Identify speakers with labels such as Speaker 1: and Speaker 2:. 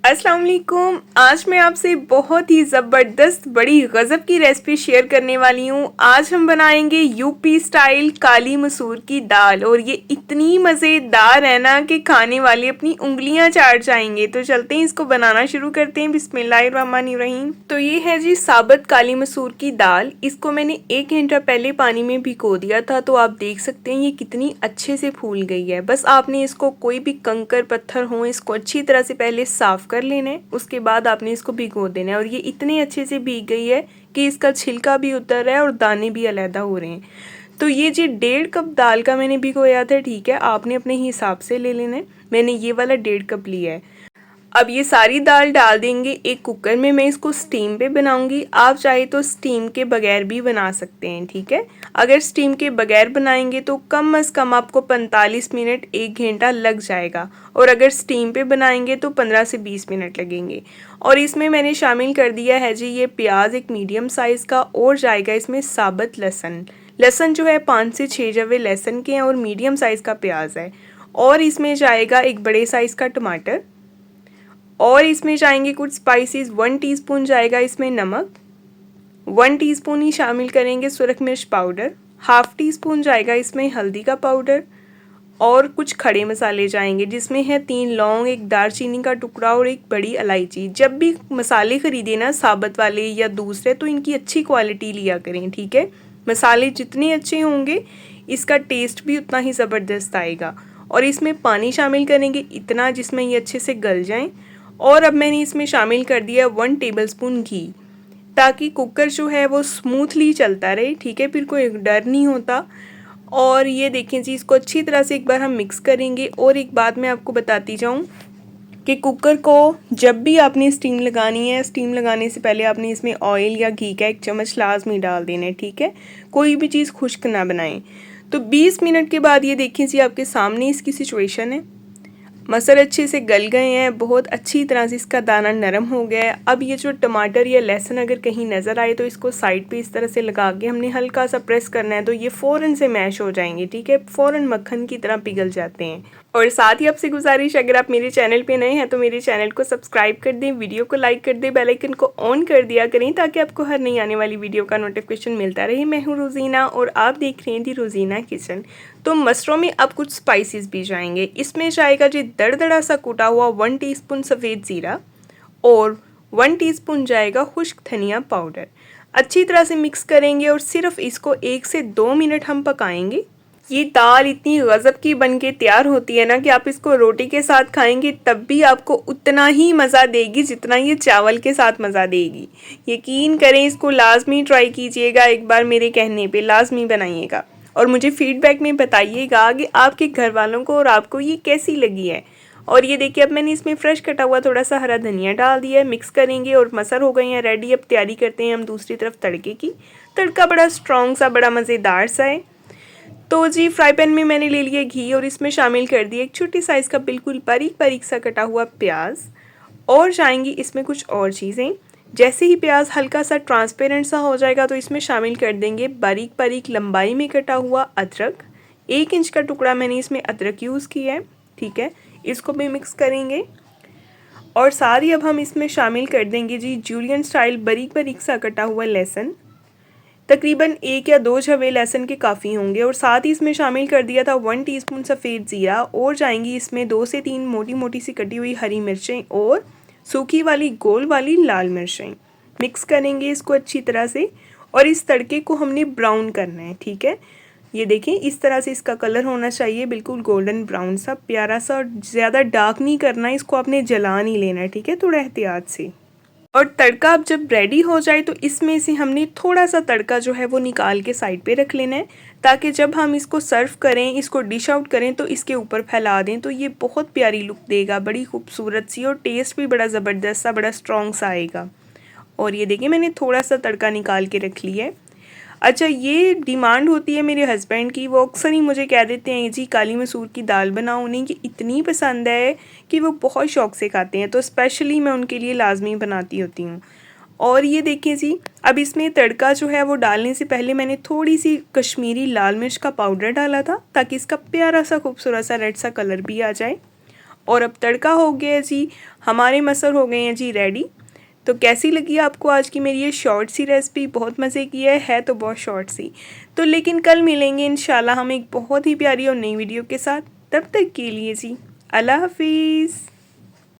Speaker 1: अस्सलाम वालेकुम। आज मैं आपसे बहुत ही ज़बरदस्त बड़ी गज़ब की रेसिपी शेयर करने वाली हूँ। आज हम बनाएंगे यूपी स्टाइल काली मसूर की दाल और ये इतनी मज़ेदार है ना कि खाने वाले अपनी उंगलियां चाट जाएंगे। तो चलते हैं इसको बनाना शुरू करते हैं। बिस्मिल्लाहिर्रहमानिर्रहीम। तो ये है जी साबुत काली मसूर की दाल। इसको मैंने 1 घंटा पहले पानी में भिगो दिया था। तो आप देख सकते हैं ये कितनी अच्छे से फूल गई है। बस आपने इसको कोई भी कंकर पत्थर हो इसको अच्छी तरह से पहले साफ कर लेना है, उसके बाद आपने इसको भिगो देना है। और ये इतने अच्छे से भीग गई है कि इसका छिलका भी उतर रहा है और दाने भी अलहदा हो रहे हैं। तो ये जी 1.5 कप दाल का मैंने भिगोया था। ठीक है, आपने अपने हिसाब से ले लेना है। मैंने ये वाला 1.5 कप लिया है। अब ये सारी दाल डाल देंगे एक कुकर में। मैं इसको स्टीम पे बनाऊंगी। आप चाहे तो स्टीम के बगैर भी बना सकते हैं। ठीक है, अगर स्टीम के बगैर बनाएंगे तो कम से कम आपको 45 मिनट 1 घंटा लग जाएगा, और अगर स्टीम पे बनाएंगे तो 15 से 20 मिनट लगेंगे। और इसमें मैंने शामिल कर दिया है जी ये प्याज एक मीडियम साइज़ का, और जाएगा इसमें साबुत लहसुन। लहसुन जो है 5 से 6 जवे लहसुन के हैं, और मीडियम साइज़ का प्याज है। और इसमें जाएगा एक बड़े साइज़ का टमाटर, और इसमें जाएंगे कुछ स्पाइसेस। 1 टीस्पून जाएगा इसमें नमक, 1 टीस्पून ही शामिल करेंगे सुरख मिर्च पाउडर, हाफ टी स्पून जाएगा इसमें हल्दी का पाउडर, और कुछ खड़े मसाले जाएंगे जिसमें है 3 लौंग, एक दालचीनी का टुकड़ा और एक बड़ी इलायची। जब भी मसाले खरीदे ना साबुत वाले या दूसरे, तो इनकी अच्छी क्वालिटी लिया करें। ठीक है, मसाले जितने अच्छे होंगे इसका टेस्ट भी उतना ही ज़बरदस्त आएगा। और इसमें पानी शामिल करेंगे इतना जिसमें ये अच्छे से गल जाएं। और अब मैंने इसमें शामिल कर दिया 1 टेबलस्पून घी, ताकि कुकर जो है वो स्मूथली चलता रहे। ठीक है, फिर कोई डर नहीं होता। और ये देखें जी, इसको अच्छी तरह से एक बार हम मिक्स करेंगे। और एक बात मैं आपको बताती जाऊँ कि कुकर को जब भी आपने स्टीम लगानी है, स्टीम लगाने से पहले आपने इसमें ऑयल या घी का 1 चम्मच लाजमी डाल देना है। ठीक है, कोई भी चीज़ खुश्क ना बनाएं। तो 20 मिनट के बाद ये देखें जी आपके सामने इसकी सिचुएशन है। मसल अच्छे से गल गए हैं, बहुत अच्छी तरह से इसका दाना नरम हो गया है। अब ये जो टमाटर या लहसुन अगर कहीं नज़र आए तो इसको साइड पे इस तरह से लगा के हमने हल्का सा प्रेस करना है, तो ये फ़ौरन से मैश हो जाएंगे। ठीक है, फ़ौरन मक्खन की तरह पिघल जाते हैं। और साथ ही आपसे गुजारिश, अगर आप मेरे चैनल पे नए हैं तो मेरे चैनल को सब्सक्राइब कर दें, वीडियो को लाइक कर दें, बेल आइकन को ऑन कर दिया करें ताकि आपको हर नई आने वाली वीडियो का नोटिफिकेशन मिलता रहे। मैं हूँ रोज़ीना और आप देख रहे हैं दी रोज़ीना किचन। तो मसरों में अब कुछ स्पाइसेस भी जाएंगे। इसमें जाएगा जी दरदरा सा कूटा हुआ 1 टीस्पून सफ़ेद ज़ीरा, और 1 टीस्पून जाएगा खुश्क धनिया पाउडर। अच्छी तरह से मिक्स करेंगे और सिर्फ इसको 1 से 2 मिनट हम पकाएंगे। ये दाल इतनी गज़ब की बन के तैयार होती है ना कि आप इसको रोटी के साथ खाएंगे तब भी आपको उतना ही मज़ा देगी जितना ये चावल के साथ मज़ा देगी। यकीन करें, इसको लाजमी ट्राई कीजिएगा, एक बार मेरे कहने पे लाजमी बनाइएगा, और मुझे फीडबैक में बताइएगा कि आपके घर वालों को और आपको ये कैसी लगी है। और ये देखिए, अब मैंने इसमें फ्रेश कटा हुआ थोड़ा सा हरा धनिया डाल दिया है। मिक्स करेंगे और मसर हो गए हैं रेडी। अब तैयारी करते हैं हम दूसरी तरफ तड़के की। तड़का बड़ा स्ट्रॉन्ग सा, बड़ा मज़ेदार सा है। तो जी फ्राई पैन में मैंने ले लिया घी, और इसमें शामिल कर दिया एक छोटी साइज़ का बिल्कुल बारीक बारीक सा कटा हुआ प्याज। और जाएंगी इसमें कुछ और चीज़ें। जैसे ही प्याज हल्का सा ट्रांसपेरेंट सा हो जाएगा तो इसमें शामिल कर देंगे बारीक बारीक लंबाई में कटा हुआ अदरक। 1 इंच का टुकड़ा मैंने इसमें अदरक यूज़ किया है। ठीक है, इसको भी मिक्स करेंगे। और साथ ही अब हम इसमें शामिल कर देंगे जी जूलियन स्टाइल बारीक बारीक सा कटा हुआ लहसुन। तकरीबन 1 या 2 जवे लहसुन के काफ़ी होंगे। और साथ ही इसमें शामिल कर दिया था 1 टीस्पून सफ़ेद ज़ीरा, और जाएंगी इसमें 2 से 3 मोटी मोटी सी कटी हुई हरी मिर्चें और सूखी वाली गोल वाली लाल मिर्चें। मिक्स करेंगे इसको अच्छी तरह से, और इस तड़के को हमने ब्राउन करना है। ठीक है, ये देखें इस तरह से इसका कलर होना चाहिए, बिल्कुल गोल्डन ब्राउन सा प्यारा सा। और ज़्यादा डार्क नहीं करना है, इसको आपने जला नहीं लेना है। ठीक है, थोड़ा एहतियात से। और तड़का अब जब रेडी हो जाए तो इसमें से हमने थोड़ा सा तड़का जो है वो निकाल के साइड पे रख लेना है, ताकि जब हम इसको सर्व करें, इसको डिश आउट करें तो इसके ऊपर फैला दें तो ये बहुत प्यारी लुक देगा, बड़ी खूबसूरत सी, और टेस्ट भी बड़ा ज़बरदस्त सा, बड़ा स्ट्रॉन्ग सा आएगा। और ये देखिए मैंने थोड़ा सा तड़का निकाल के रख लिया है। अच्छा, ये डिमांड होती है मेरे हस्बैंड की, वो अक्सर ही मुझे कह देते हैं जी काली मसूर की दाल बनाओ। उन्हें ये इतनी पसंद है कि वो बहुत शौक़ से खाते हैं, तो स्पेशली मैं उनके लिए लाजमी बनाती होती हूँ। और ये देखिए जी, अब इसमें तड़का जो है वो डालने से पहले मैंने थोड़ी सी कश्मीरी लाल मिर्च का पाउडर डाला था, ताकि इसका प्यारा सा खूबसूरत सा रेड सा कलर भी आ जाए। और अब तड़का हो गया जी, हमारे मटर हो गए हैं जी रेडी। तो कैसी लगी आपको आज की मेरी ये शॉर्ट सी रेसिपी? बहुत मज़े की है तो बहुत शॉर्ट सी। तो लेकिन कल मिलेंगे इंशाल्लाह हम एक बहुत ही प्यारी और नई वीडियो के साथ। तब तक के लिए जी अल्लाह हाफिज़।